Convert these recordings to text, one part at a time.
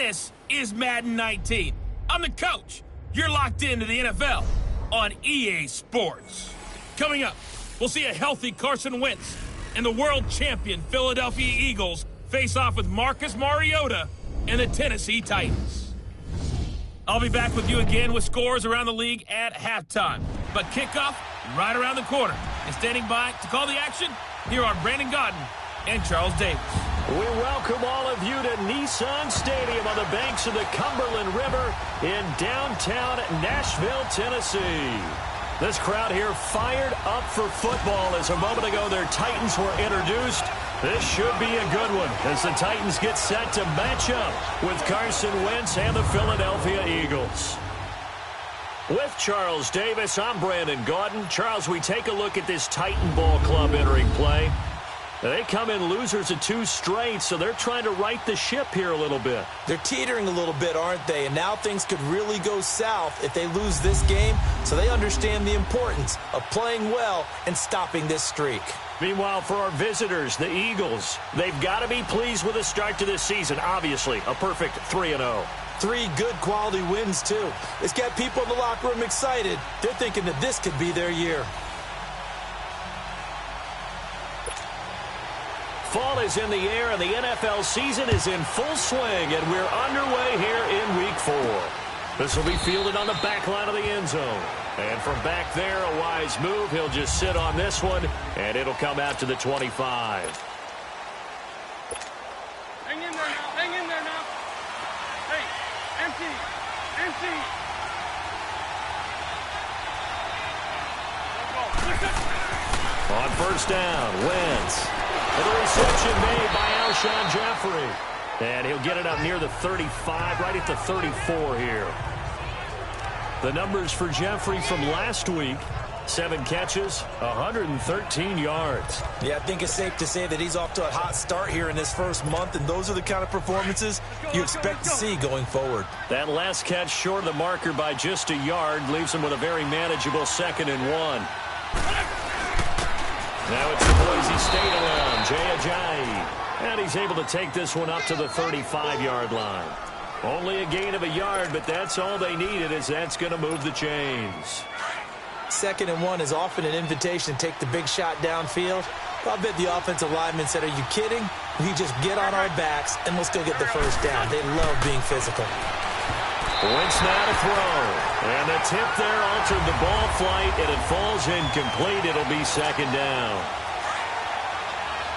This is Madden 19. I'm the coach. You're locked into the NFL on EA Sports. Coming up, we'll see a healthy Carson Wentz and the world champion Philadelphia Eagles face off with Marcus Mariota and the Tennessee Titans. I'll be back with you again with scores around the league at halftime. But kickoff right around the corner. And standing by to call the action, here are Brandon Gaudin and Charles Davis. We welcome all of you to Nissan Stadium on the banks of the Cumberland River in downtown Nashville, Tennessee. This crowd here fired up for football as a moment ago their Titans were introduced. This should be a good one as the Titans get set to match up with Carson Wentz and the Philadelphia Eagles. With Charles Davis, I'm Brandon Gaudin. Charles, we take a look at this Titan ball club entering play. They come in losers of 2 straight, so they're trying to right the ship here a little bit. They're teetering a little bit, aren't they? And now things could really go south if they lose this game, so they understand the importance of playing well and stopping this streak. Meanwhile, for our visitors, the Eagles, they've got to be pleased with the start to this season. Obviously, a perfect 3-0. 3 good quality wins, too. It's got people in the locker room excited. They're thinking that this could be their year. Fall is in the air, and the NFL season is in full swing, and we're underway here in Week 4. This will be fielded on the back line of the end zone. And from back there, a wise move. He'll just sit on this one, and it'll come out to the 25. Hang in there now. Hang in there now. Hey, empty. Empty. On first down, Wentz. And the reception made by Alshon Jeffrey. And he'll get it up near the 35, right at the 34 here. The numbers for Jeffrey from last week: 7 catches, 113 yards. Yeah, I think it's safe to say that he's off to a hot start here in this first month, and those are the kind of performances you expect to see going forward. That last catch short of the marker by just a yard leaves him with a very manageable 2nd and 1. Now it's the Boise State alum, Jay Ajayi. And he's able to take this one up to the 35-yard line. Only a gain of a yard, but that's all they needed, as that's going to move the chains. 2nd and 1 is often an invitation to take the big shot downfield. I bet the offensive lineman said, "Are you kidding? We just get on our backs and let's go get the first down." They love being physical. Wentz now to throw. And the tip there altered the ball flight, and it falls incomplete. It'll be 2nd down.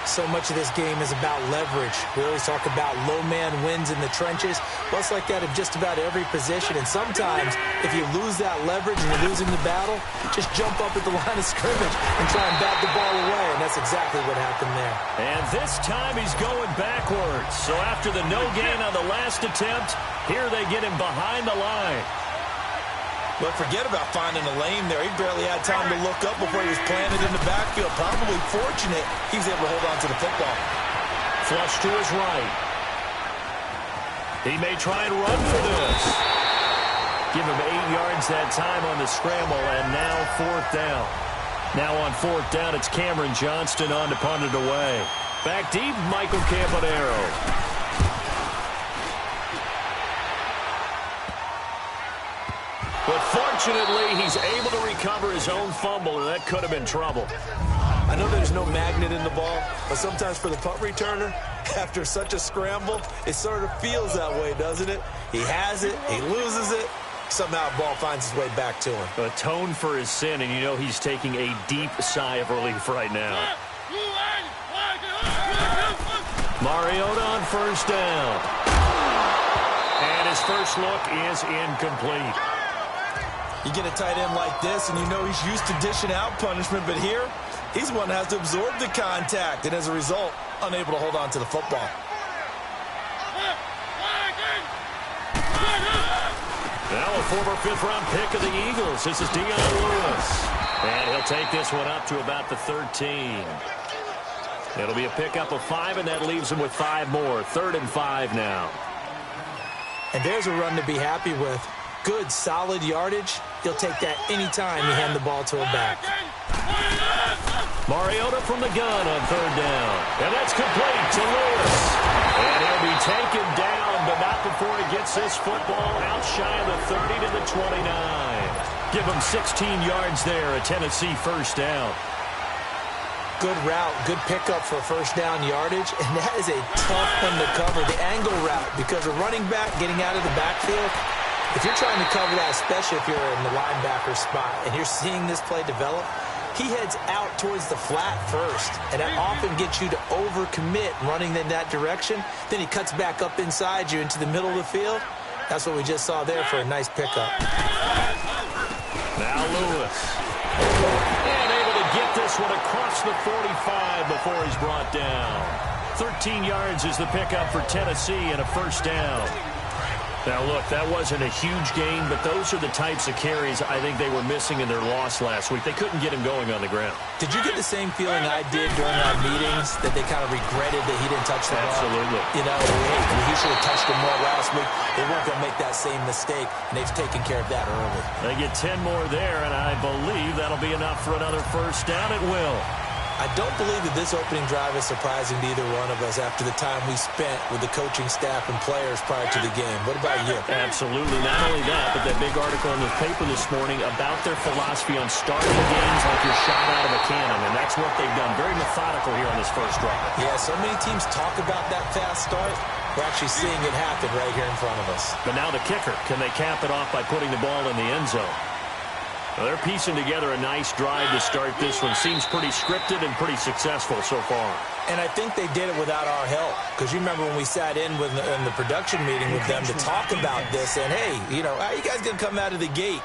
So much of this game is about leverage. We always talk about low man wins in the trenches. Well, it's like that in just about every position. And sometimes, if you lose that leverage and you're losing the battle, just jump up at the line of scrimmage and try and bat the ball away. And that's exactly what happened there. And this time he's going backwards. So after the no gain on the last attempt, here they get him behind the line. But forget about finding a lane there. He barely had time to look up before he was planted in the backfield. Probably fortunate he was able to hold on to the football. Flush to his right. He may try and run for this. Give him 8 yards that time on the scramble, and now 4th down. Now on 4th down, it's Cameron Johnston on to punt it away. Back deep, Michael Campanaro. But fortunately, he's able to recover his own fumble, and that could have been trouble. I know there's no magnet in the ball, but sometimes for the punt returner, after such a scramble, it sort of feels that way, doesn't it? He has it, he loses it, somehow the ball finds its way back to him. Atone for his sin, and you know he's taking a deep sigh of relief right now. Mariota on first down. And his first look is incomplete. You get a tight end like this, and you know he's used to dishing out punishment, but here, he's one that has to absorb the contact, and as a result, unable to hold on to the football. Now a former 5th-round pick of the Eagles. This is Dion Lewis. And he'll take this one up to about the 13. It'll be a pickup of 5, and that leaves him with 5 more. 3rd and 5 now. And there's a run to be happy with. Good, solid yardage. He'll take that anytime you hand the ball to a back. Mariota from the gun on 3rd down. And that's complete to Lewis. And he'll be taken down, but not before he gets this football out shy of the 30 to the 29. Give him 16 yards there, a Tennessee first down. Good route, good pickup for first down yardage, and that is a tough one to cover, the angle route, because a running back getting out of the backfield, if you're trying to cover that, especially if you're in the linebacker spot, and you're seeing this play develop, he heads out towards the flat first, and that often gets you to overcommit running in that direction. Then he cuts back up inside you into the middle of the field. That's what we just saw there for a nice pickup. Now Lewis. And able to get this one across the 45 before he's brought down. 13 yards is the pickup for Tennessee and a first down. Now, look, that wasn't a huge gain, but those are the types of carries I think they were missing in their loss last week. They couldn't get him going on the ground. Did you get the same feeling I did during our meetings, that they kind of regretted that he didn't touch the ball? Absolutely. You know, hey, he should have touched it more last week. They weren't going to make that same mistake, and they've taken care of that early. They get 10 more there, and I believe that'll be enough for another first down. It will. I don't believe that this opening drive is surprising to either one of us after the time we spent with the coaching staff and players prior to the game. What about you? Absolutely. Not only that, but that big article in the paper this morning about their philosophy on starting games like you're shot out of a cannon, and that's what they've done. Very methodical here on this first drive. Yeah, so many teams talk about that fast start. We're actually seeing it happen right here in front of us. But now the kicker. Can they cap it off by putting the ball in the end zone? Well, they're piecing together a nice drive to start this one. Seems pretty scripted and pretty successful so far. And I think they did it without our help. Because you remember when we sat in the production meeting with them to talk about this. And, hey, you know, how are you guys going to come out of the gate?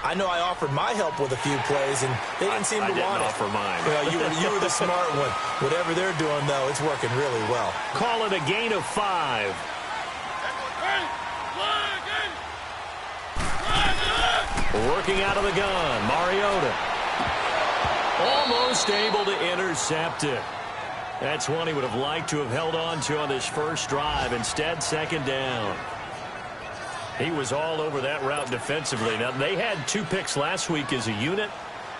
I know I offered my help with a few plays, and they didn't seem to want it. I didn't offer mine. Well, you were the smart one. Whatever they're doing, though, it's working really well. Call it a gain of 5. Working out of the gun, Mariota. Almost able to intercept it. That's one he would have liked to have held on to on this first drive. Instead, second down. He was all over that route defensively. Now, they had 2 picks last week as a unit.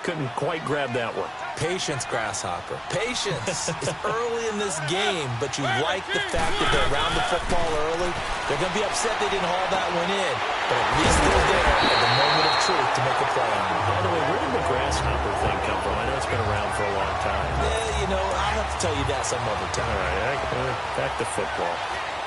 Couldn't quite grab that one. Patience, Grasshopper. Patience. It's early in this game, but you like the fact that they're around the football early. They're going to be upset they didn't haul that one in, but at least they're there at the moment of truth to make a play on it. By the way, where did the Grasshopper thing come from? I know it's been around for a long time. Yeah, you know, I'll have to tell you that some other time. All right, back to football.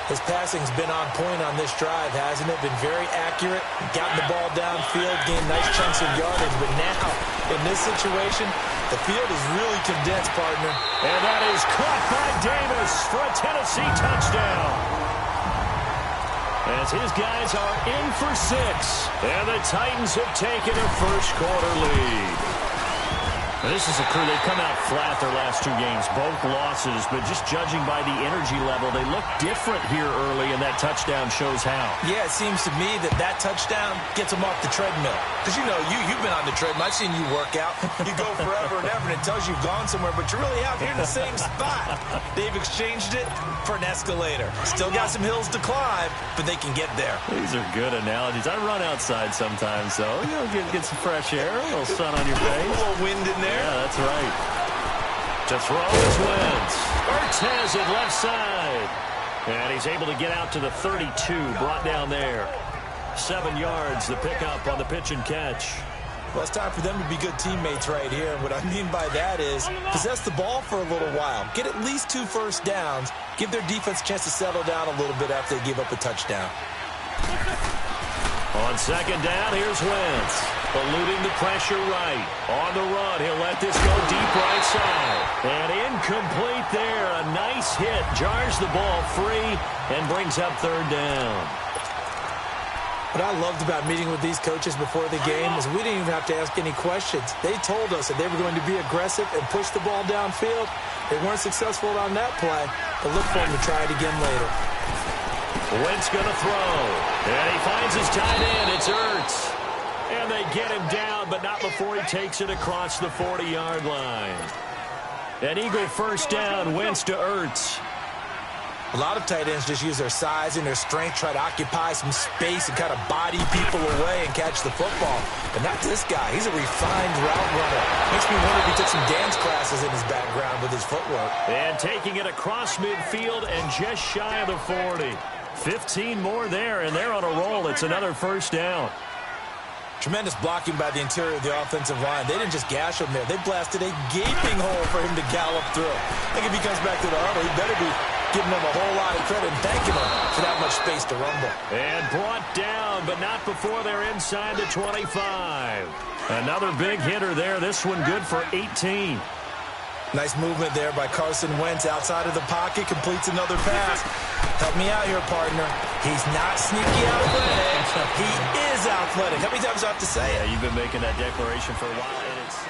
His passing's been on point on this drive, hasn't it? Been very accurate, gotten the ball downfield, gained nice chunks of yardage. But now, in this situation, the field is really condensed, partner. And that is caught by Davis for a Tennessee touchdown. As his guys are in for 6. And the Titans have taken a first quarter lead. This is a crew. They've come out flat their last 2 games, both losses, but just judging by the energy level, they look different here early, and that touchdown shows how. Yeah, it seems to me that touchdown gets them off the treadmill. Because, you know, you've been on the treadmill. I've seen you work out. You go forever and ever, and it tells you you've gone somewhere, but you're really out here in the same spot. They've exchanged it for an escalator. Still got some hills to climb, but they can get there. These are good analogies. I run outside sometimes, so you know, get some fresh air, a little sun on your face. A little wind in there. Yeah, that's right. To throw is Wentz. Ertz has it left side. And he's able to get out to the 32, brought down there. 7 yards, the pickup on the pitch and catch. Well, it's time for them to be good teammates right here. And what I mean by that is possess the ball for a little while. Get at least 2 first downs. Give their defense a chance to settle down a little bit after they give up a touchdown. On second down, here's Wentz. Eluding the pressure right. On the run, he'll let this go deep right side. And incomplete there. A nice hit. Jars the ball free and brings up third down. What I loved about meeting with these coaches before the game is we didn't even have to ask any questions. They told us that they were going to be aggressive and push the ball downfield. They weren't successful on that play, but look for them to try it again later. Wentz going to throw. And he finds his tight end. It's Ertz. And they get him down, but not before he takes it across the 40-yard line. An Eagle first down, Wentz to Ertz. A lot of tight ends just use their size and their strength, try to occupy some space and kind of body people away and catch the football. But not this guy. He's a refined route runner. Makes me wonder if he took some dance classes in his background with his footwork. And taking it across midfield and just shy of the 40. 15 more there, and they're on a roll. It's another first down. Tremendous blocking by the interior of the offensive line. They didn't just gash him there. They blasted a gaping hole for him to gallop through. I think if he comes back to the huddle, he better be giving them a whole lot of credit and thanking them for that much space to rumble. And brought down, but not before they're inside the 25. Another big hitter there. This one good for 18. Nice movement there by Carson Wentz outside of the pocket. Completes another pass. Help me out here, partner. He's not sneaky athletic. He is athletic. How many times do I have to say it? Yeah, you've been making that declaration for a while. And it's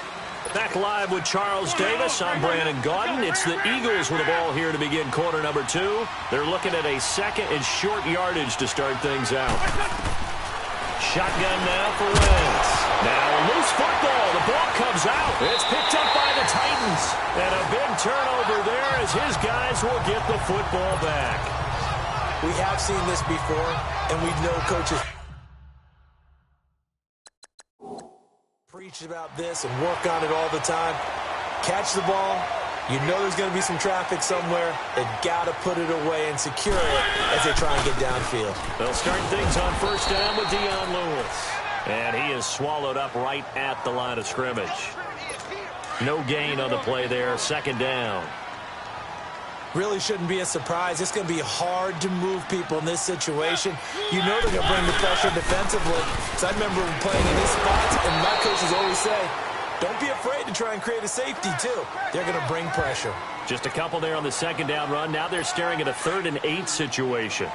back live with Charles Davis. I'm Brandon Gaudin. It's the Eagles with the ball here to begin quarter number 2. They're looking at a second and short yardage to start things out. Shotgun now for Wentz. Now a loose football. The ball comes out. It's picked up by the Titans. And a big turnover there as his guys will get the football back. We have seen this before, and we know coaches preach about this and work on it all the time. Catch the ball. You know there's going to be some traffic somewhere. They've got to put it away and secure it as they try and get downfield. They'll start things on first down with Dion Lewis. And he is swallowed up right at the line of scrimmage. No gain on the play there. Second down. Really shouldn't be a surprise. It's going to be hard to move people in this situation. You know they're going to bring the pressure defensively. So I remember playing in this spot, and my coaches always say, don't be afraid to try and create a safety, too. They're going to bring pressure. Just a couple there on the second down run. Now they're staring at a 3rd and 8 situation.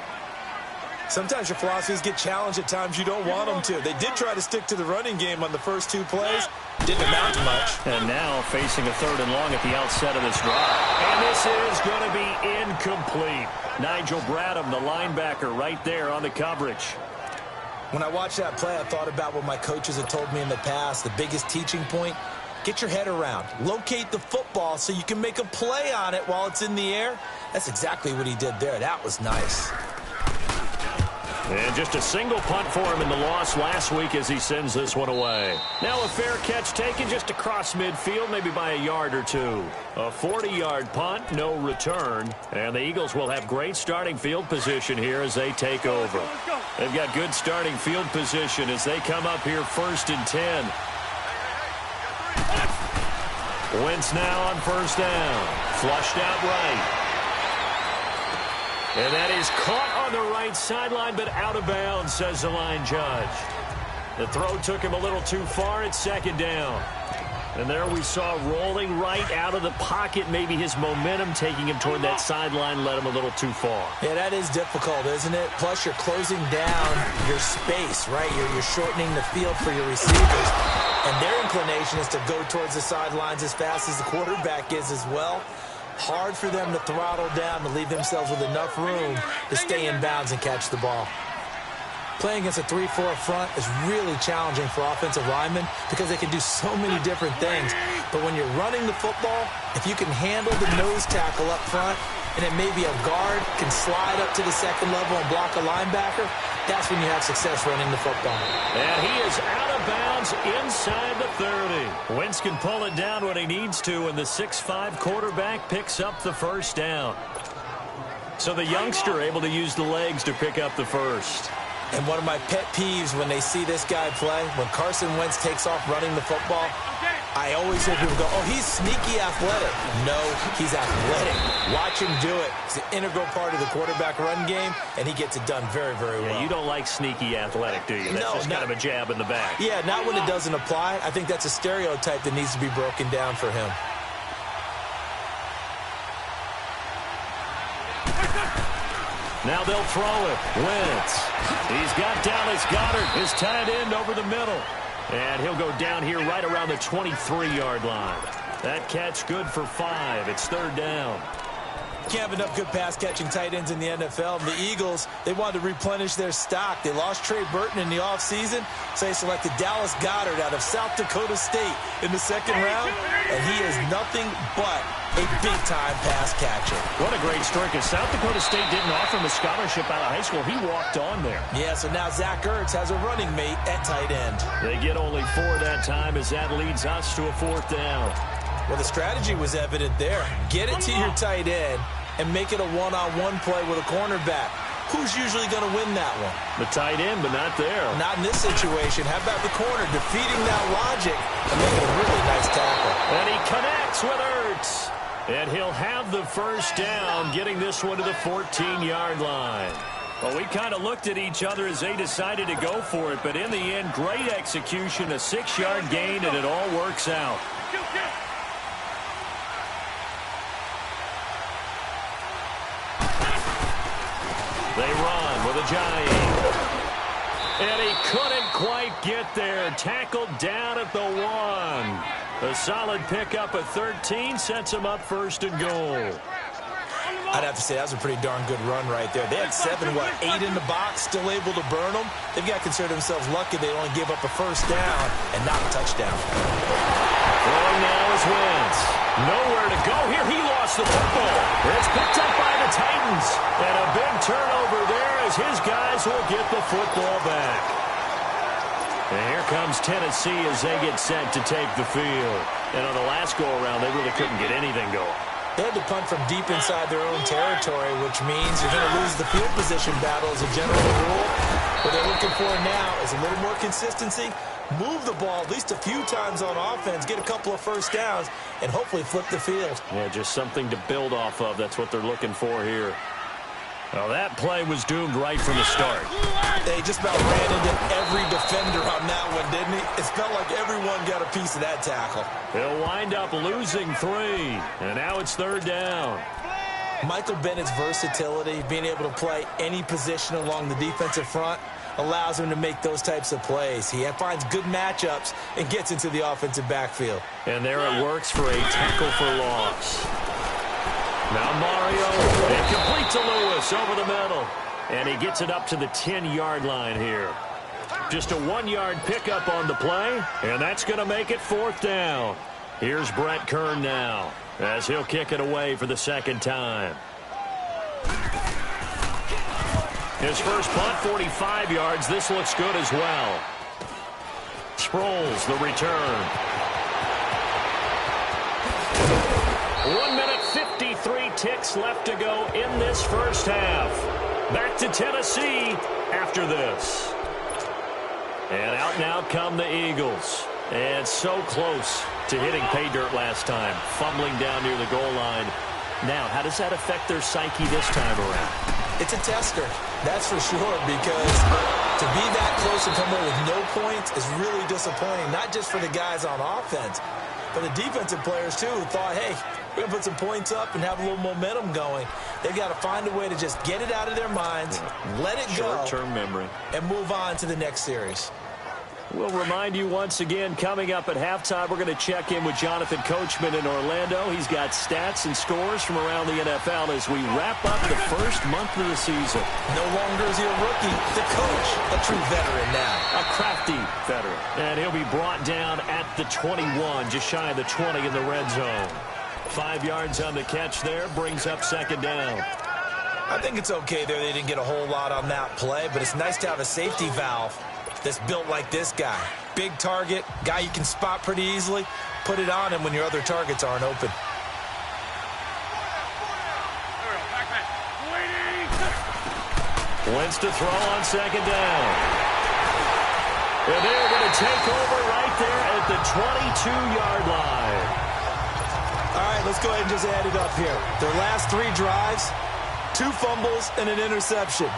Sometimes your philosophies get challenged at times you don't want them to. They did try to stick to the running game on the first 2 plays. Didn't amount to much. And now facing a 3rd and long at the outset of this drive. And this is going to be incomplete. Nigel Bradham, the linebacker, right there on the coverage. When I watched that play, I thought about what my coaches had told me in the past. The biggest teaching point, get your head around. Locate the football so you can make a play on it while it's in the air. That's exactly what he did there. That was nice. And just a single punt for him in the loss last week as he sends this one away. Now a fair catch taken just across midfield, maybe by a yard or 2. A 40-yard punt, no return. And the Eagles will have great starting field position here as they take over. They've got good starting field position as they come up here 1st and 10. Wentz now on first down. Flushed out right. And that is caught on the right sideline, but out of bounds, says the line judge. The throw took him a little too far at second down. And there we saw rolling right out of the pocket. Maybe his momentum taking him toward that sideline led him a little too far. Yeah, that is difficult, isn't it? Plus, you're closing down your space, right? You're shortening the field for your receivers. And their inclination is to go towards the sidelines as fast as the quarterback is as well. Hard for them to throttle down to leave themselves with enough room to stay in bounds and catch the ball. Playing against a 3-4 front is really challenging for offensive linemen because they can do so many different things. But when you're running the football, if you can handle the nose tackle up front, and then maybe a guard can slide up to the second level and block a linebacker, that's when you have success running the football. And he is out of bounds inside the 30. Wentz can pull it down when he needs to, and the 6'5" quarterback picks up the first down. So the youngster able to use the legs to pick up the first. And one of my pet peeves when they see this guy play, when Carson Wentz takes off running the football, I always hear people go, oh, he's sneaky athletic. No, he's athletic. Watch him do it. It's an integral part of the quarterback run game, and he gets it done very, very well. Yeah, you don't like sneaky athletic, do you? That's just kind of a jab in the back. Yeah, not when it doesn't apply. I think that's a stereotype that needs to be broken down for him. Now they'll throw it. Wentz. He's got Dallas Goedert, his tight end, over the middle. And he'll go down here right around the 23-yard line. That catch good for 5. It's 3rd down. Can't have enough good pass-catching tight ends in the NFL. And the Eagles, they wanted to replenish their stock. They lost Trey Burton in the offseason, so they selected Dallas Goedert out of South Dakota State in the 2nd round. And he is nothing but a big-time pass catcher. What a great story, because South Dakota State didn't offer him a scholarship out of high school. He walked on there. Yeah, so now Zach Ertz has a running mate at tight end. They get only 4 that time as that leads us to a 4th down. Well, the strategy was evident there. Get it to your tight end and make it a one-on-one play with a cornerback. who's usually going to win that one? The tight end, but not there. Not in this situation. How about the corner defeating that logic and making a really nice tackle? And he connects with Ertz. And he'll have the first down, getting this one to the 14-yard line. Well, we kind of looked at each other as they decided to go for it, but in the end, great execution, a 6-yard gain, and it all works out. They run with a giant. And he couldn't quite get there. Tackled down at the 1. A solid pickup at 13 sets him up first and goal. I'd have to say that was a pretty darn good run right there. They had 8 in the box, still able to burn them. They've got to consider themselves lucky they only gave up a first down and not a touchdown. Throwing now is Wentz. Nowhere to go here. He lost the football. It's picked up by the Titans. And a big turnover there as his guys will get the football back. And here comes Tennessee as they get set to take the field. And on the last go-around, they really couldn't get anything going. They had to punt from deep inside their own territory, which means you're going to lose the field position battle as a general rule. What they're looking for now is a little more consistency, move the ball at least a few times on offense, get a couple of first downs, and hopefully flip the field. Yeah, just something to build off of. That's what they're looking for here. Well, that play was doomed right from the start. They just about ran into every defender on that one, didn't he? It felt like everyone got a piece of that tackle. They'll wind up losing 3, and now it's 3rd down. Michael Bennett's versatility, being able to play any position along the defensive front, allows him to make those types of plays. He finds good matchups and gets into the offensive backfield. And there it works for a tackle for loss. Now Mario, and complete to Lewis over the middle. And he gets it up to the 10-yard line here. Just a 1-yard pickup on the play, and that's going to make it 4th down. Here's Brett Kern now, as he'll kick it away for the 2nd time. His first punt, 45 yards. This looks good as well. Sproles, the return. 1 minute, 53 ticks left to go in this first half. Back to Tennessee after this. And out now come the Eagles. And so close to hitting pay dirt last time. Fumbling down near the goal line. Now, how does that affect their psyche this time around? It's a tester, that's for sure, because to be that close and come away with no points is really disappointing, not just for the guys on offense, but the defensive players, too, who thought, hey, we're going to put some points up and have a little momentum going. They've got to find a way to just get it out of their minds, let it go, short-term memory, and move on to the next series. We'll remind you once again, coming up at halftime, we're going to check in with Jonathan Coachman in Orlando. He's got stats and scores from around the NFL as we wrap up the first month of the season. No longer is he a rookie, the coach, a true veteran now. A crafty veteran. And he'll be brought down at the 21, just shy of the 20 in the red zone. 5 yards on the catch there, brings up 2nd down. I think it's okay there. They didn't get a whole lot on that play, but it's nice to have a safety valve that's built like this guy. Big target, guy you can spot pretty easily. Put it on him when your other targets aren't open. Wentz to throw on 2nd down. And they're going to take over right there at the 22-yard line. All right, let's go ahead and just add it up here. Their last 3 drives, 2 fumbles and an interception.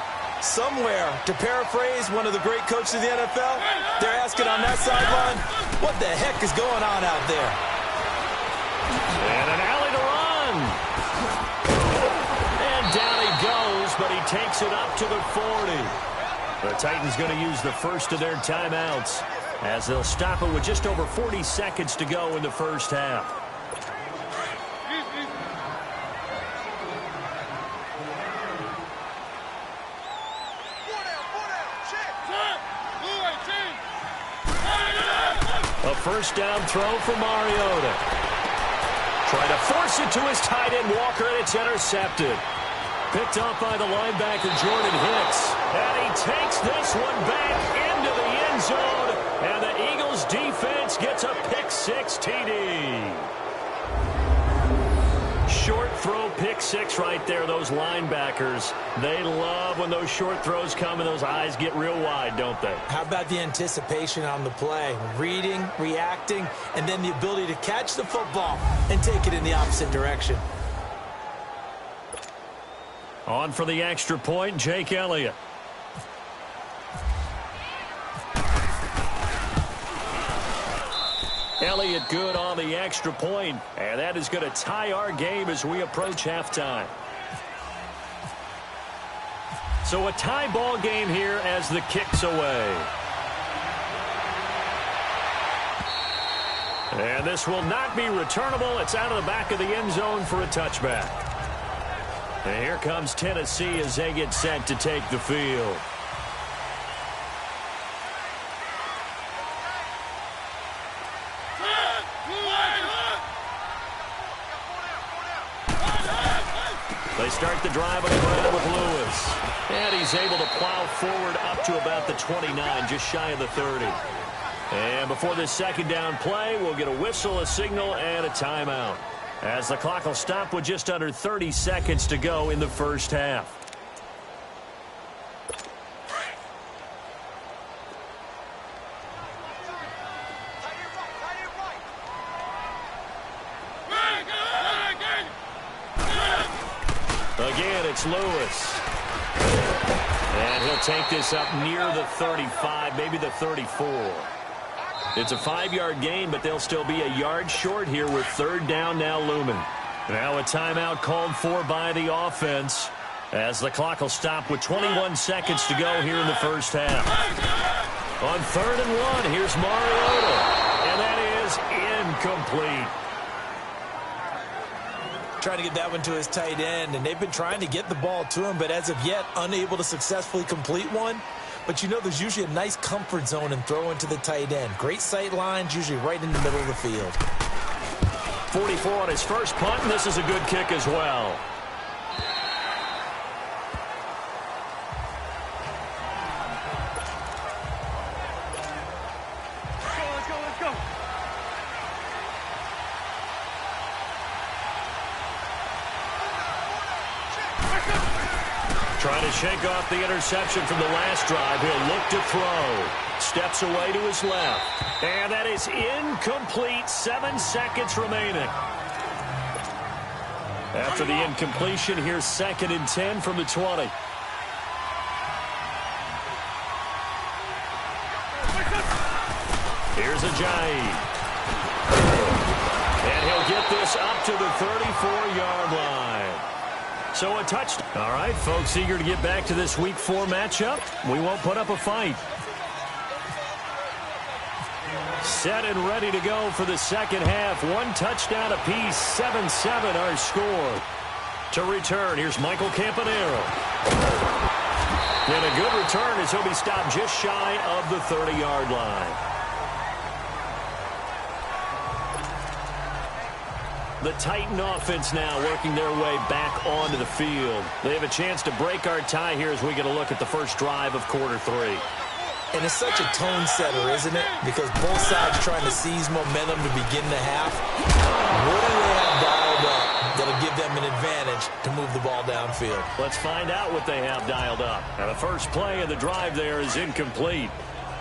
Somewhere, to paraphrase one of the great coaches of the NFL, they're asking on that sideline, what the heck is going on out there? And an alley to run. And down he goes, but he takes it up to the 40. The Titans going to use the first of their timeouts as they'll stop it with just over 40 seconds to go in the first half. A first down throw for Mariota. Trying to force it to his tight end Walker, and it's intercepted. Picked off by the linebacker Jordan Hicks. And he takes this one back into the end zone. And the Eagles defense gets a pick 6 TD. Short throw pick six right there, those linebackers. They love when those short throws come and those eyes get real wide, don't they? How about the anticipation on the play? Reading, reacting, and then the ability to catch the football and take it in the opposite direction. On for the extra point, Jake Elliott. Elliott good on the extra point, and that is going to tie our game as we approach halftime. So a tie ball game here as the kick's away. And this will not be returnable. It's out of the back of the end zone for a touchback. And here comes Tennessee as they get set to take the field. They start the drive on the ground with Lewis. And he's able to plow forward up to about the 29, just shy of the 30. And before this second down play, we'll get a whistle, a signal, and a timeout, as the clock will stop with just under 30 seconds to go in the first half. Again, it's Lewis. And he'll take this up near the 35, maybe the 34. It's a 5-yard gain, but they'll still be a yard short here with third down now looming. Now a timeout called for by the offense, as the clock will stop with 21 seconds to go here in the first half. On 3rd and 1, here's Mariota, and that is incomplete. Trying to get that one to his tight end, and they've been trying to get the ball to him, but as of yet, unable to successfully complete one. But you know, there's usually a nice comfort zone and throw into the tight end. Great sight lines, usually right in the middle of the field. 44 on his first punt, and this is a good kick as well. Let's go. Trying to shake off the interception from the last drive. He'll look to throw. Steps away to his left. And that is incomplete. 7 seconds remaining. After the incompletion, here's 2nd and 10 from the 20. Here's Ajayi. And he'll get this up to the 34-yard line. So a touchdown. All right, folks, eager to get back to this Week 4 matchup. We won't put up a fight. Set and ready to go for the second half. 1 touchdown apiece, 7-7 our score. To return, here's Michael Campanaro. And a good return as he'll be stopped just shy of the 30-yard line. The Titan offense now working their way back onto the field. They have a chance to break our tie here as we get a look at the first drive of quarter 3. And it's such a tone setter, isn't it? Because both sides trying to seize momentum to begin the half. What do they have dialed up that'll give them an advantage to move the ball downfield? Let's find out what they have dialed up. And the first play of the drive there is incomplete.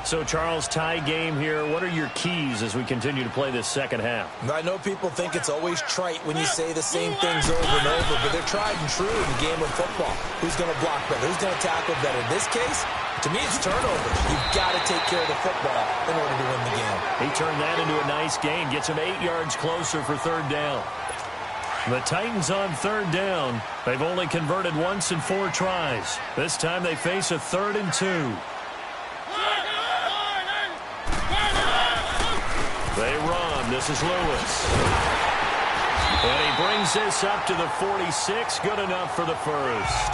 So, Charles, tie game here. What are your keys as we continue to play this second half? I know people think it's always trite when you say the same things over and over, but they're tried and true in the game of football. Who's going to block better? Who's going to tackle better? In this case, to me, it's turnovers. You've got to take care of the football in order to win the game. He turned that into a nice gain. Gets him 8 yards closer for third down. The Titans on third down. They've only converted once in 4 tries. This time they face a 3rd and 2. They run. This is Lewis. And he brings this up to the 46. Good enough for the first.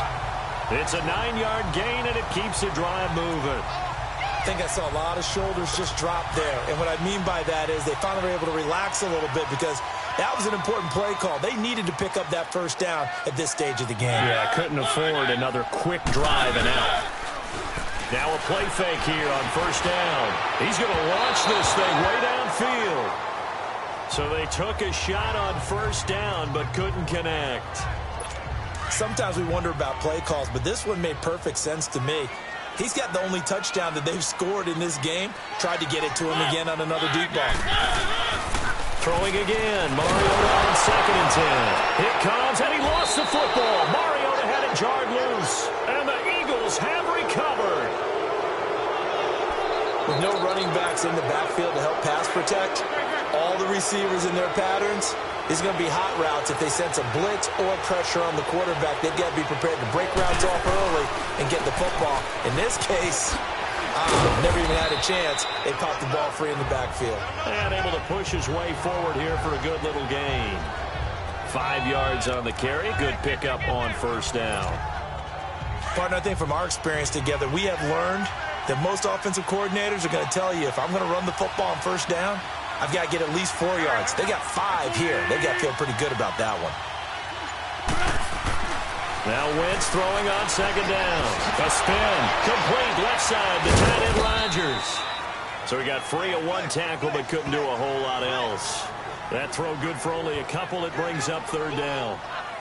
It's a 9-yard gain, and it keeps the drive moving. I think I saw a lot of shoulders just drop there. And what I mean by that is they finally were able to relax a little bit because that was an important play call. They needed to pick up that first down at this stage of the game. Yeah, couldn't afford another quick drive and out. Now a play fake here on first down. He's going to launch this thing way downfield. So they took a shot on first down but couldn't connect. Sometimes we wonder about play calls, but this one made perfect sense to me. He's got the only touchdown that they've scored in this game. Tried to get it to him again on another deep ball. Throwing again. Mariota on 2nd and 10. Here comes, and he lost the football. Mariota had it jarred loose, and the Eagles have recovered. With no running backs in the backfield to help pass protect, all the receivers in their patterns, these are going to be hot routes. If they sense a blitz or pressure on the quarterback, they've got to be prepared to break routes off early and get the football. In this case, never even had a chance. They popped the ball free in the backfield. And able to push his way forward here for a good little gain. 5 yards on the carry. Good pickup on first down. Partner, I think from our experience together, we have learned that most offensive coordinators are going to tell you, if I'm going to run the football on first down, I've got to get at least 4 yards. They got 5 here. They got to feel pretty good about that one. Now Wentz throwing on 2nd down. A spin. Complete left side to tight end Rodgers. So he got free of 1 tackle but couldn't do a whole lot else. That throw good for only a couple. It brings up 3rd down.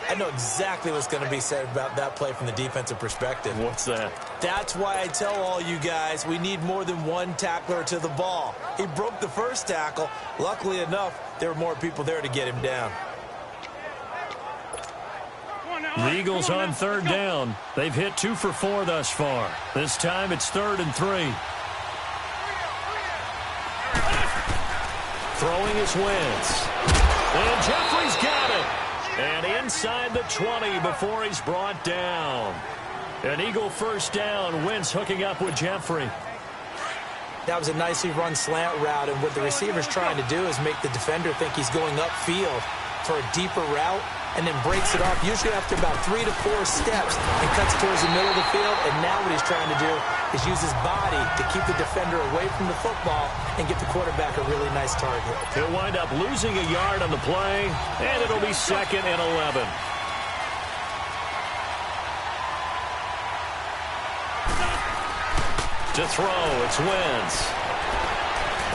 I know exactly what's going to be said about that play from the defensive perspective. What's that? That's why I tell all you guys we need more than 1 tackler to the ball. He broke the first tackle. Luckily enough, there were more people there to get him down. The Eagles on 3rd down. They've hit 2 for 4 thus far. This time it's 3rd and 3. Throwing is Wentz. And Jeffrey's got it. And inside the 20 before he's brought down. An Eagle first down. Wentz hooking up with Jeffrey. That was a nicely run slant route, and what the receiver's trying to do is make the defender think he's going upfield for a deeper route, and then breaks it off, usually after about 3 to 4 steps, and cuts towards the middle of the field. And now what he's trying to do is use his body to keep the defender away from the football and get the quarterback a really nice target. He'll wind up losing a yard on the play, and it'll be 2nd and 11. To throw, it's Wentz.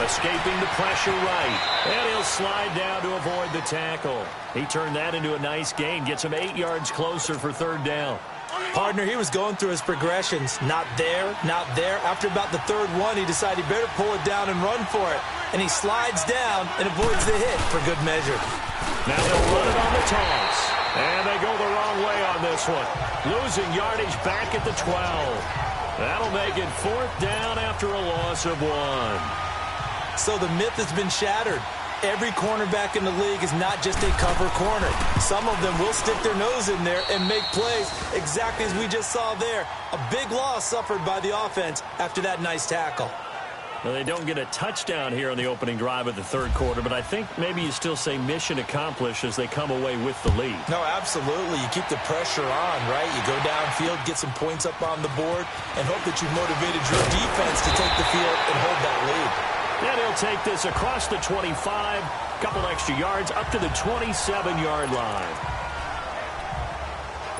Escaping the pressure right. And he'll slide down to avoid the tackle. He turned that into a nice gain. Gets him 8 yards closer for 3rd down. Partner, he was going through his progressions. Not there, not there. After about the 3rd one, he decided he better pull it down and run for it. And he slides down and avoids the hit for good measure. Now they'll run it on the toss. And they go the wrong way on this one. Losing yardage back at the 12. That'll make it 4th down after a loss of 1. So the myth has been shattered. Every cornerback in the league is not just a cover corner. Some of them will stick their nose in there and make plays exactly as we just saw there. A big loss suffered by the offense after that nice tackle. Well, they don't get a touchdown here on the opening drive of the 3rd quarter, but I think maybe you still say mission accomplished as they come away with the lead. No, absolutely. You keep the pressure on, right? You go downfield, get some points up on the board, and hope that you've motivated your defense to take the field and hold that lead. And he'll take this across the 25, couple extra yards up to the 27-yard line.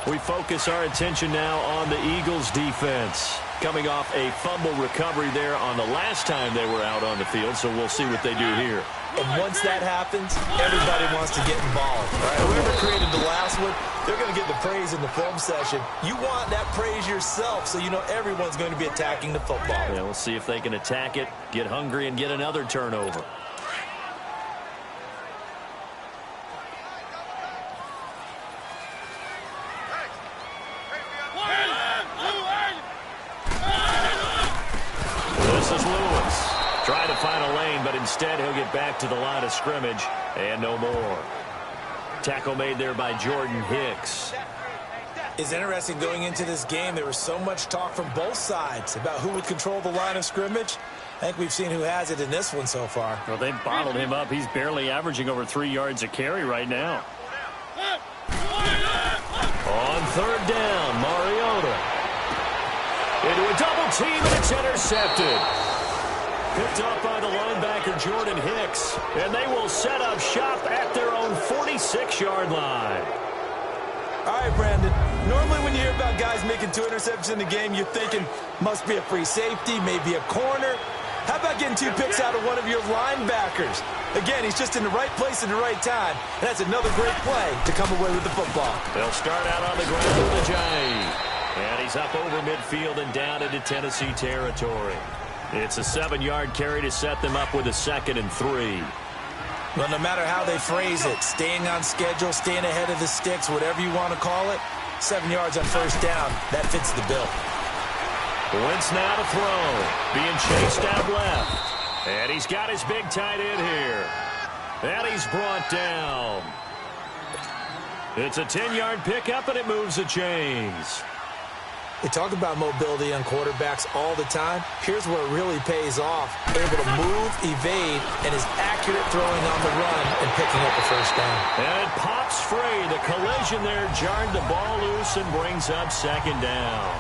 We focus our attention now on the Eagles' defense. Coming off a fumble recovery there on the last time they were out on the field, so we'll see what they do here. And once that happens, everybody wants to get involved. Right? Whoever created the last one, they're going to get the praise in the film session. You want that praise yourself, so you know everyone's going to be attacking the football. Yeah, we'll see if they can attack it, get hungry, and get another turnover. This is Lewis. Trying to find a lane, but instead he'll get back to the line of scrimmage, and no more. Tackle made there by Jordan Hicks. It's interesting going into this game. There was so much talk from both sides about who would control the line of scrimmage. I think we've seen who has it in this one so far. Well, they've bottled him up. He's barely averaging over 3 yards a carry right now. On 3rd down, Mariota. Into a double team, and it's intercepted. Picked up by the linebacker, Jordan Hicks. And they will set up shop at their own 46-yard line. All right, Brandon. Normally when you hear about guys making 2 interceptions in the game, you're thinking must be a free safety, maybe a corner. How about getting 2 picks out of one of your linebackers? Again, he's just in the right place at the right time, and that's another great play to come away with the football. They'll start out on the ground with a J. And he's up over midfield and down into Tennessee territory. It's a 7-yard carry to set them up with a 2nd and 3. Well, no matter how they phrase it, staying on schedule, staying ahead of the sticks, whatever you want to call it, 7 yards on first down, that fits the bill. Wentz now to throw. Being chased out left. And he's got his big tight end here. And he's brought down. It's a 10-yard pickup, and it moves the chains. We talk about mobility on quarterbacks all the time. Here's where it really pays off. Able to move, evade, and is accurate throwing on the run and picking up the first down. And it pops free. The collision there jarred the ball loose and brings up 2nd down.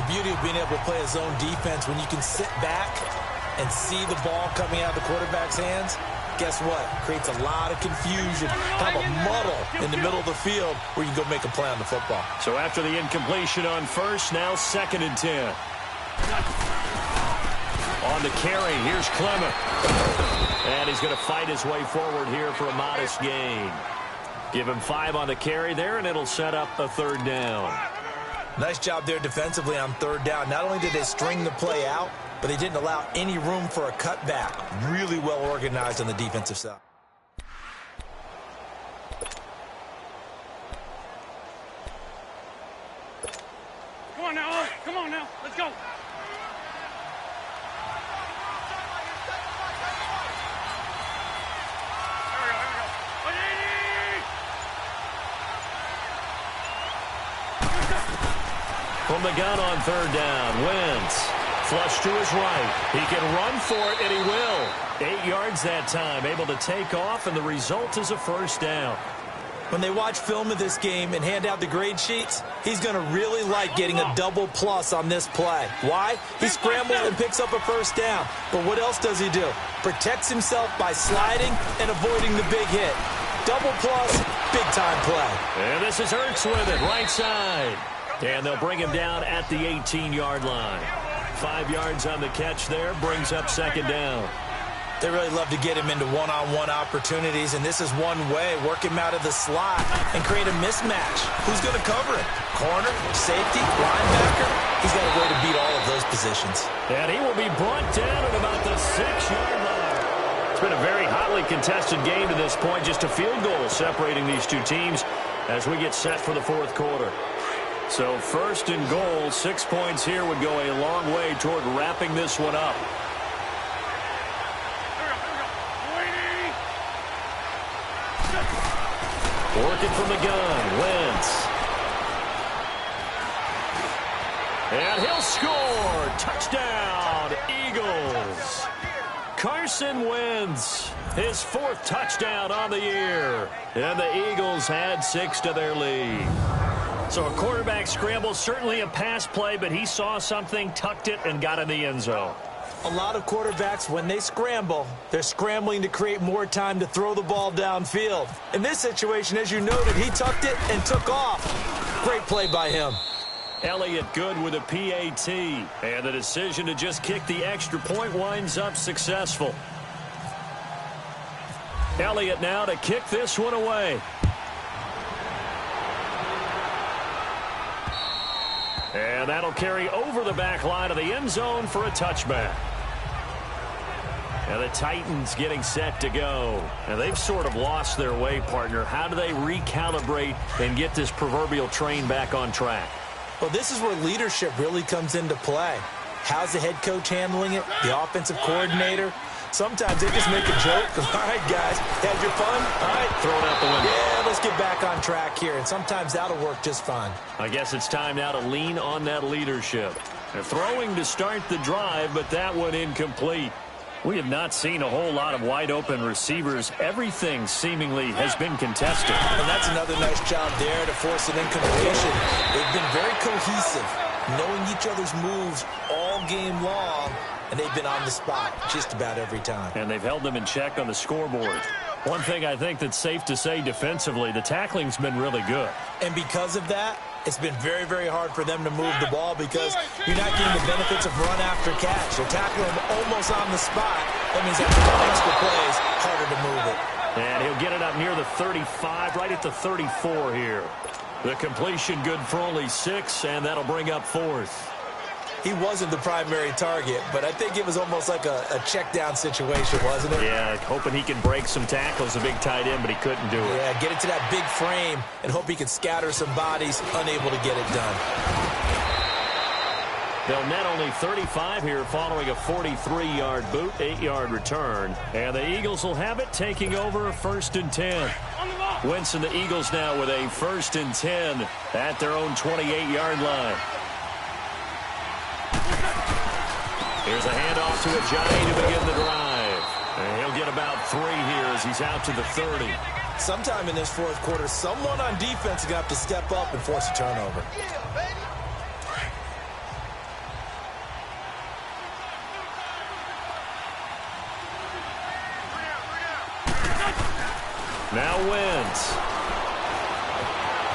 The beauty of being able to play a zone defense when you can sit back and see the ball coming out of the quarterback's hands, guess what? Creates a lot of confusion, kind of a muddle in the middle of the field where you can go make a play on the football. So after the incompletion on first, now 2nd and 10. On the carry, here's Clement. And he's going to fight his way forward here for a modest gain. Give him 5 on the carry there, and it'll set up a 3rd down. Nice job there defensively on 3rd down. Not only did they string the play out, but they didn't allow any room for a cutback. Really well organized on the defensive side. Come on now, Owen. Come on now. Let's go. From the gun on 3rd down, Wentz. Flush to his right. He can run for it, and he will. 8 yards that time, able to take off, and the result is a 1st down. When they watch film of this game and hand out the grade sheets, he's going to really like getting a double plus on this play. Why? He scrambles and picks up a 1st down. But what else does he do? Protects himself by sliding and avoiding the big hit. Double plus, big-time play. And this is Ertz with it, right side. And they'll bring him down at the 18-yard line. 5 yards on the catch there, brings up 2nd down. They really love to get him into one-on-one opportunities, and this is one way. Work him out of the slot and create a mismatch. Who's going to cover it? Corner, safety, linebacker? He's got a way to beat all of those positions. And he will be brought down at about the 6-yard line. It's been a very hotly contested game to this point. Just a field goal separating these two teams as we get set for the 4th quarter. So 1st and goal, 6 points here would go a long way toward wrapping this one up. Working from the gun, Wentz. And he'll score. Touchdown, Eagles. Carson Wentz, his 4th touchdown on the year. And the Eagles add 6 to their lead. So a quarterback scramble, certainly a pass play, but he saw something, tucked it, and got in the end zone. A lot of quarterbacks, when they scramble, they're scrambling to create more time to throw the ball downfield. In this situation, as you noted, he tucked it and took off. Great play by him. Elliott good with a PAT, and the decision to just kick the extra point winds up successful. Elliott now to kick this one away. And that'll carry over the back line of the end zone for a touchback. And the Titans getting set to go. And they've sort of lost their way, partner. How do they recalibrate and get this proverbial train back on track? Well, this is where leadership really comes into play. How's the head coach handling it? The offensive coordinator? Sometimes they just make a joke. All right, guys, had your fun? All right, throw it out the window. Yeah, let's get back on track here. And sometimes that'll work just fine. I guess it's time now to lean on that leadership. They're throwing to start the drive, but that one incomplete. We have not seen a whole lot of wide-open receivers. Everything seemingly has been contested. And that's another nice job there to force an incompletion. They've been very cohesive, knowing each other's moves all all game long, and they've been on the spot just about every time. And they've held them in check on the scoreboard. One thing I think that's safe to say defensively, the tackling's been really good. And because of that, it's been very, very hard for them to move the ball because you're not getting the benefits of run after catch. They're tackling them almost on the spot. That means after extra plays, harder to move it. And he'll get it up near the 35, right at the 34 here. The completion good for only 6, and that'll bring up 4th. He wasn't the primary target, but I think it was almost like a check-down situation, wasn't it? Yeah, hoping he can break some tackles, a big tight end, but he couldn't do it. Yeah, get it to that big frame and hope he can scatter some bodies, unable to get it done. They'll net only 35 here following a 43-yard boot, 8-yard return. And the Eagles will have it, taking over 1st and 10. Wentz and the Eagles now with a 1st and 10 at their own 28-yard line. Here's a handoff to Ajayi to begin the drive. And he'll get about 3 here as he's out to the 30. Sometime in this 4th quarter, someone on defense is going to have to step up and force a turnover. Now Wentz.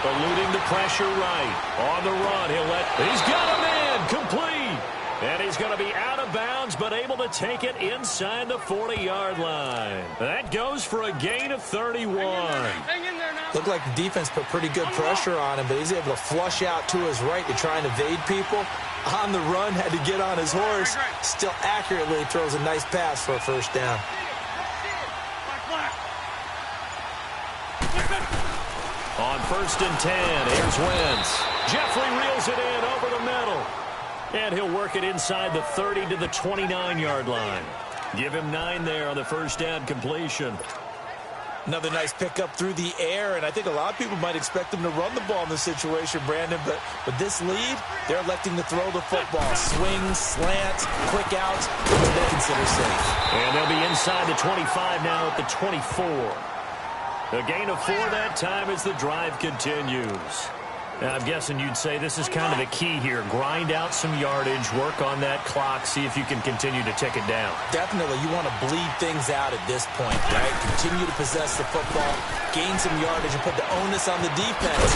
Eluding the pressure right. On the run, he's got him in. Complete. And he's going to be out of bounds, but able to take it inside the 40-yard line. That goes for a gain of 31. Hang in there now. Looked like the defense put pretty good pressure on him, but he's able to flush out to his right to try and evade people. On the run, had to get on his horse. Still accurately throws a nice pass for a 1st down. On 1st and 10, here's Wentz. Jeffrey reels it in over the middle. And he'll work it inside the 30 to the 29-yard line. Give him 9 there on the 1st down completion. Another nice pickup through the air, and I think a lot of people might expect him to run the ball in this situation, Brandon, but with this lead, they're electing to throw the football. Swings, slants, quick outs, which they consider safe. And they'll be inside the 25 now at the 24. A gain of 4 that time as the drive continues. Now, I'm guessing you'd say this is kind of the key here. Grind out some yardage, work on that clock, see if you can continue to tick it down. Definitely. You want to bleed things out at this point, right? Continue to possess the football, gain some yardage, and put the onus on the defense.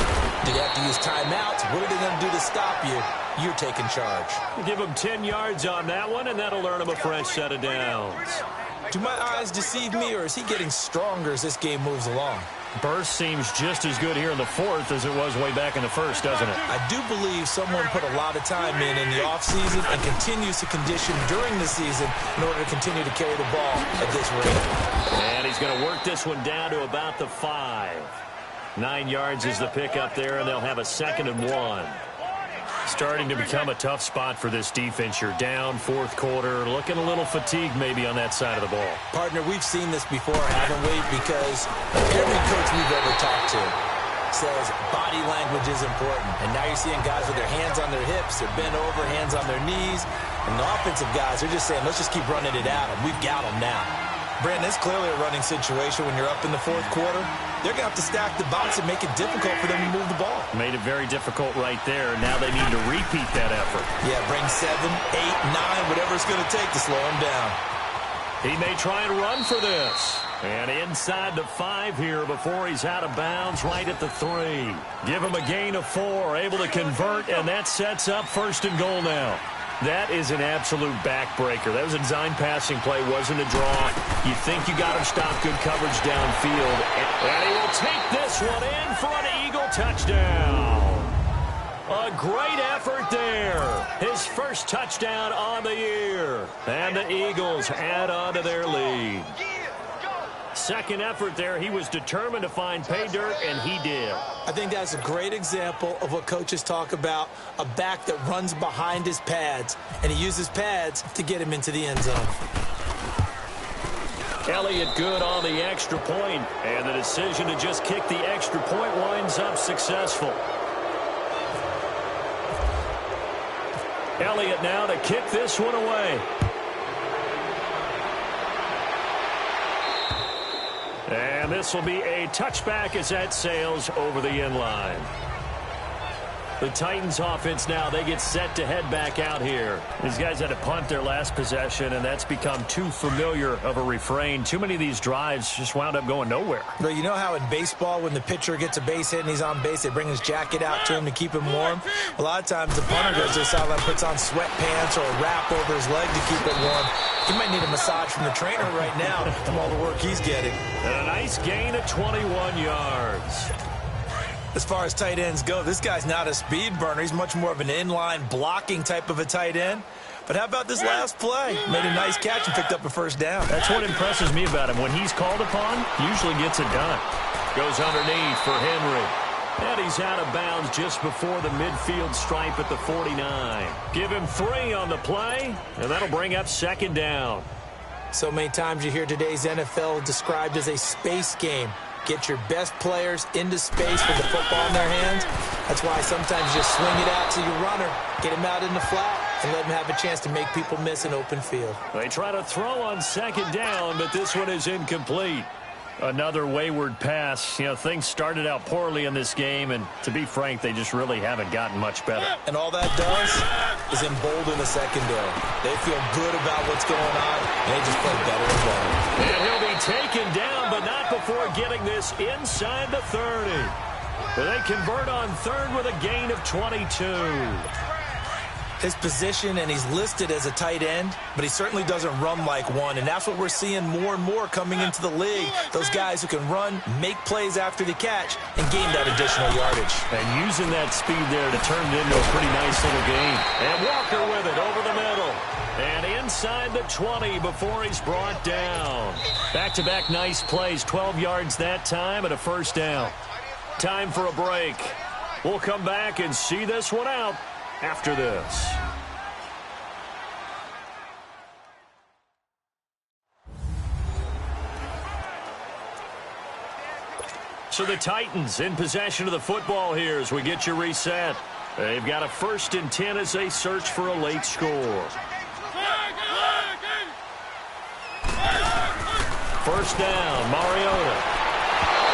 Do they have to use timeouts? What are they going to do to stop you? You're taking charge. Give them 10 yards on that one, and that'll earn them a fresh set of downs. Do my eyes deceive me, or is he getting stronger as this game moves along? Burst seems just as good here in the 4th as it was way back in the 1st, doesn't it? I do believe someone put a lot of time in the offseason and continues to condition during the season in order to continue to carry the ball at this rate. And he's going to work this one down to about the 5. 9 yards is the pickup there, and they'll have a 2nd and 1. Starting to become a tough spot for this defense. You're down 4th quarter, looking a little fatigued maybe on that side of the ball. Partner, we've seen this before, haven't we? Because every coach we've ever talked to says body language is important. And now you're seeing guys with their hands on their hips, they're bent over, hands on their knees. And the offensive guys are just saying, let's just keep running it at them. We've got them now. Brandon, it's clearly a running situation when you're up in the 4th quarter. They're going to have to stack the box and make it difficult for them to move the ball. Made it very difficult right there. Now they need to repeat that effort. Yeah, bring 7, 8, 9, whatever it's going to take to slow him down. He may try and run for this. And inside the 5 here before he's out of bounds right at the 3. Give him a gain of 4, able to convert, and that sets up 1st and goal now. That is an absolute backbreaker. That was a design passing play, wasn't a draw. You think you got him stopped, good coverage downfield. And he will take this one in for an Eagle touchdown. A great effort there. His 1st touchdown on the year. And the Eagles add on to their lead. 2nd effort there. He was determined to find pay dirt, and he did. I think that's a great example of what coaches talk about, a back that runs behind his pads, and he uses pads to get him into the end zone. Elliott good on the extra point, and the decision to just kick the extra point winds up successful. Elliott now to kick this one away. And this will be a touchback as that sails over the end line. The Titans offense now, they get set to head back out here. These guys had to punt their last possession, and that's become too familiar of a refrain. Too many of these drives just wound up going nowhere. But you know how in baseball, when the pitcher gets a base hit and he's on base, they bring his jacket out to him to keep him warm? A lot of times the punter goes to the sideline, puts on sweatpants or a wrap over his leg to keep it warm. He might need a massage from the trainer right now from all the work he's getting. And a nice gain of 21 yards. As far as tight ends go, this guy's not a speed burner. He's much more of an inline blocking type of a tight end. But how about this last play? Made a nice catch and picked up a first down. That's what impresses me about him. When he's called upon, usually gets it done. Goes underneath for Henry. And he's out of bounds just before the midfield stripe at the 49. Give him 3 on the play, and that'll bring up second down. So many times you hear today's NFL described as a space game. Get your best players into space with the football in their hands. That's why sometimes you just swing it out to your runner, get him out in the flat, and let him have a chance to make people miss an open field. They try to throw on second down, but this one is incomplete. Another wayward pass. You know, things started out poorly in this game, and to be frank, they just really haven't gotten much better. And all that does is embolden the secondary. They feel good about what's going on, and they just play better and better. And he'll be taken down, but not before getting this inside the 30. They convert on third with a gain of 22. His position, and he's listed as a tight end, but he certainly doesn't run like one, and that's what we're seeing more and more coming into the league. Those guys who can run, make plays after the catch, and gain that additional yardage. And using that speed there to turn it into a pretty nice little gain. And Walker with it over the middle. And inside the 20 before he's brought down. Back-to-back nice plays, 12 yards that time and a first down. Time for a break. We'll come back and see this one out after this. So the Titans in possession of the football here as we get you reset. They've got a 1st and 10 as they search for a late score. First down, Mariota.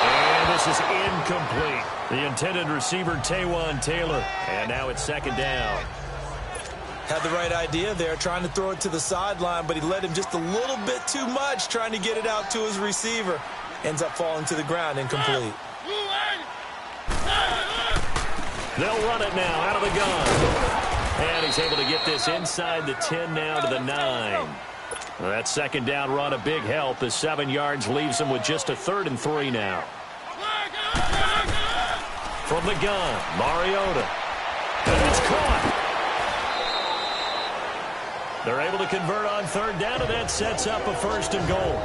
And this is incomplete. The intended receiver, Taywan Taylor. And now it's second down. Had the right idea there, trying to throw it to the sideline, but he led him just a little bit too much, trying to get it out to his receiver. Ends up falling to the ground, incomplete. They'll run it now out of the gun. And he's able to get this inside the 10 now to the 9. That second down run, a big help as 7 yards leaves him with just a 3rd and 3 now. From the gun, Mariota. And it's caught. They're able to convert on 3rd down, and that sets up a 1st and goal.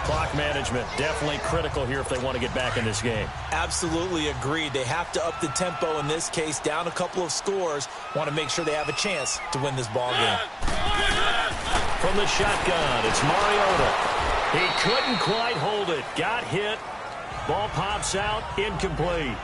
Clock management definitely critical here if they want to get back in this game. Absolutely agreed. They have to up the tempo in this case, down a couple of scores. Want to make sure they have a chance to win this ball game. From the shotgun, it's Mariota. He couldn't quite hold it. Got hit. Ball pops out, incomplete.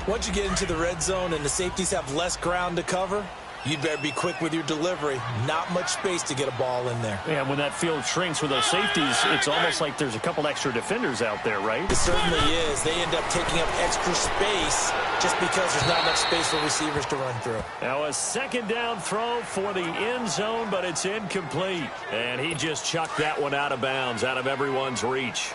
Once you get into the red zone and the safeties have less ground to cover, you'd better be quick with your delivery. Not much space to get a ball in there. Yeah, when that field shrinks with those safeties, it's almost like there's a couple extra defenders out there, right? It certainly is. They end up taking up extra space just because there's not enough space for receivers to run through. Now a second down throw for the end zone, but it's incomplete. And he just chucked that one out of bounds, out of everyone's reach.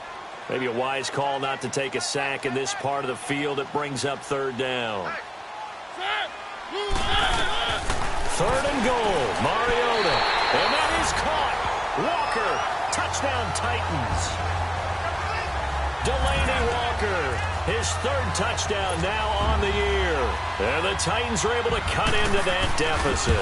Maybe a wise call not to take a sack in this part of the field. It brings up 3rd down. 3rd and goal, Mariota. And that is caught. Walker, touchdown Titans. Delaney Walker, his 3rd touchdown now on the year. And the Titans are able to cut into that deficit.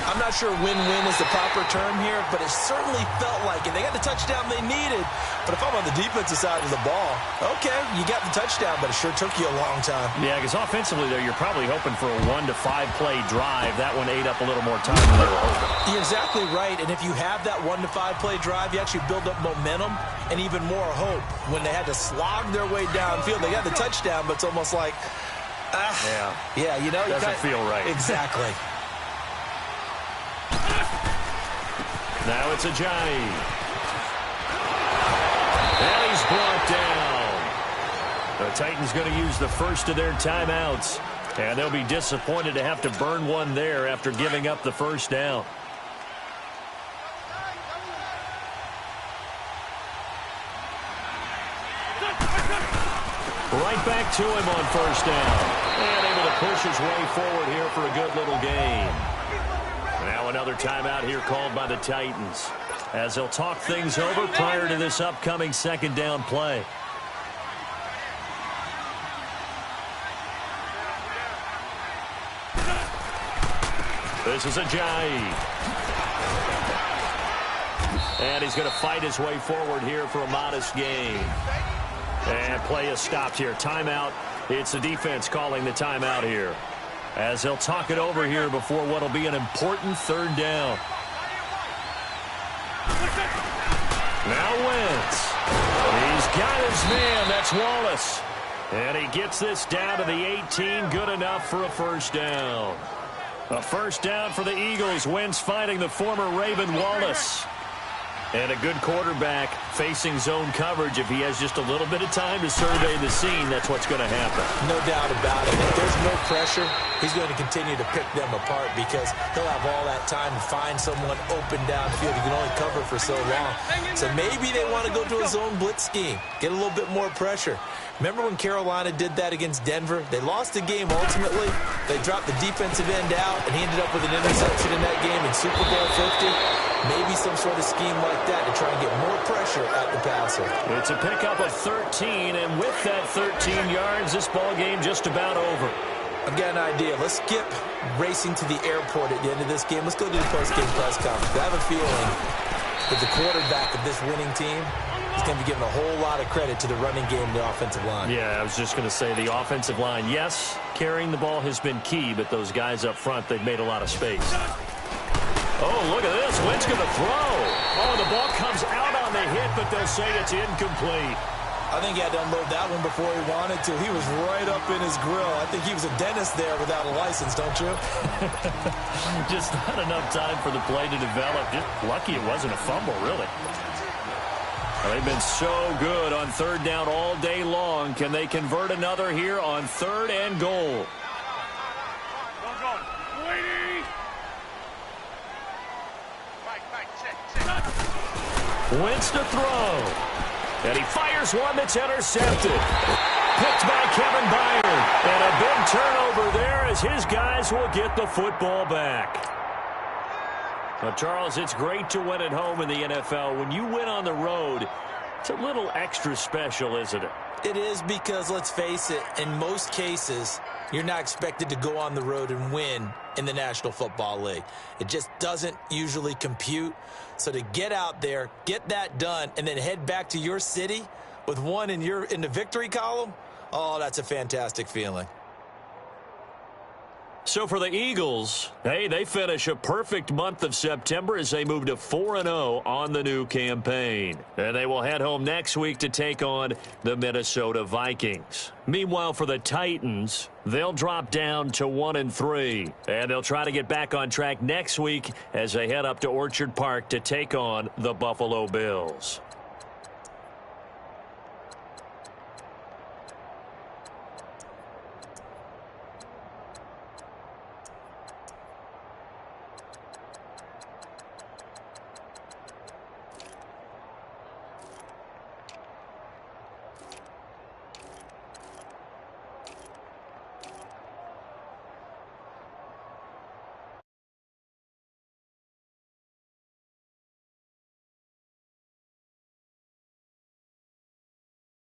I'm not sure win-win is the proper term here, but it certainly felt like it. They got the touchdown they needed. But if I'm on the defensive side of the ball, okay, you got the touchdown, but it sure took you a long time. Yeah, because offensively there, you're probably hoping for a 1 to 5 play drive. That one ate up a little more time than they were hoping. You're exactly right, and if you have that 1 to 5 play drive, you actually build up momentum and even more hope. When they had to slog their way downfield, they got the touchdown, but it's almost like, yeah, you know. Doesn't feel right. Exactly. Now it's Ajayi. And he's brought down. The Titans going to use the first of their timeouts. And they'll be disappointed to have to burn one there after giving up the first down. Right back to him on first down. And able to push his way forward here for a good little gain. Now another timeout here called by the Titans, as they'll talk things over prior to this upcoming second down play. This is Ajayi. And he's going to fight his way forward here for a modest gain. And play is stopped here. Timeout. It's the defense calling the timeout here, as they'll talk it over here before what will be an important third down. Now Wentz. He's got his man. That's Wallace. And he gets this down to the 18. Good enough for a first down. A first down for the Eagles. Wentz fighting the former Raven Wallace. And a good quarterback facing zone coverage. If he has just a little bit of time to survey the scene, that's what's going to happen. No doubt about it. If there's no pressure, he's going to continue to pick them apart because he'll have all that time to find someone open downfield. He can only cover for so long. So maybe they want to go to a zone blitz scheme, get a little bit more pressure. Remember when Carolina did that against Denver? They lost the game ultimately. They dropped the defensive end out, and he ended up with an interception in that game in Super Bowl 50. Maybe some sort of scheme like that to try and get more pressure at the passer. It's a pickup of 13, and with that 13 yards, this ball game just about over. I've got an idea. Let's skip racing to the airport at the end of this game. Let's go to the post-game press conference. I have a feeling that the quarterback of this winning team is going to be given a whole lot of credit to the running game and the offensive line. Yeah, I was just going to say the offensive line. Yes, carrying the ball has been key, but those guys up front, they've made a lot of space. Oh, look at this. Wentz going to throw. Oh, the ball comes out on the hit, but they'll say it's incomplete. I think he had to unload that one before he wanted to. He was right up in his grill. I think he was a dentist there without a license, don't you? Just not enough time for the play to develop. Just lucky it wasn't a fumble, really. Well, they've been so good on third down all day long. Can they convert another here on third and goal? Wentz to throw. And he fires one that's intercepted. Picked by Kevin Byard. And a big turnover there as his guys will get the football back. Well, Charles, it's great to win at home in the NFL. When you win on the road, it's a little extra special, isn't it? It is because, let's face it, in most cases, you're not expected to go on the road and win in the National Football League. It just doesn't usually compute. So to get out there, get that done, and then head back to your city with one in the victory column, oh, that's a fantastic feeling. So for the Eagles, hey, they finish a perfect month of September as they move to 4-0 on the new campaign. And they will head home next week to take on the Minnesota Vikings. Meanwhile, for the Titans, they'll drop down to 1-3. And they'll try to get back on track next week as they head up to Orchard Park to take on the Buffalo Bills.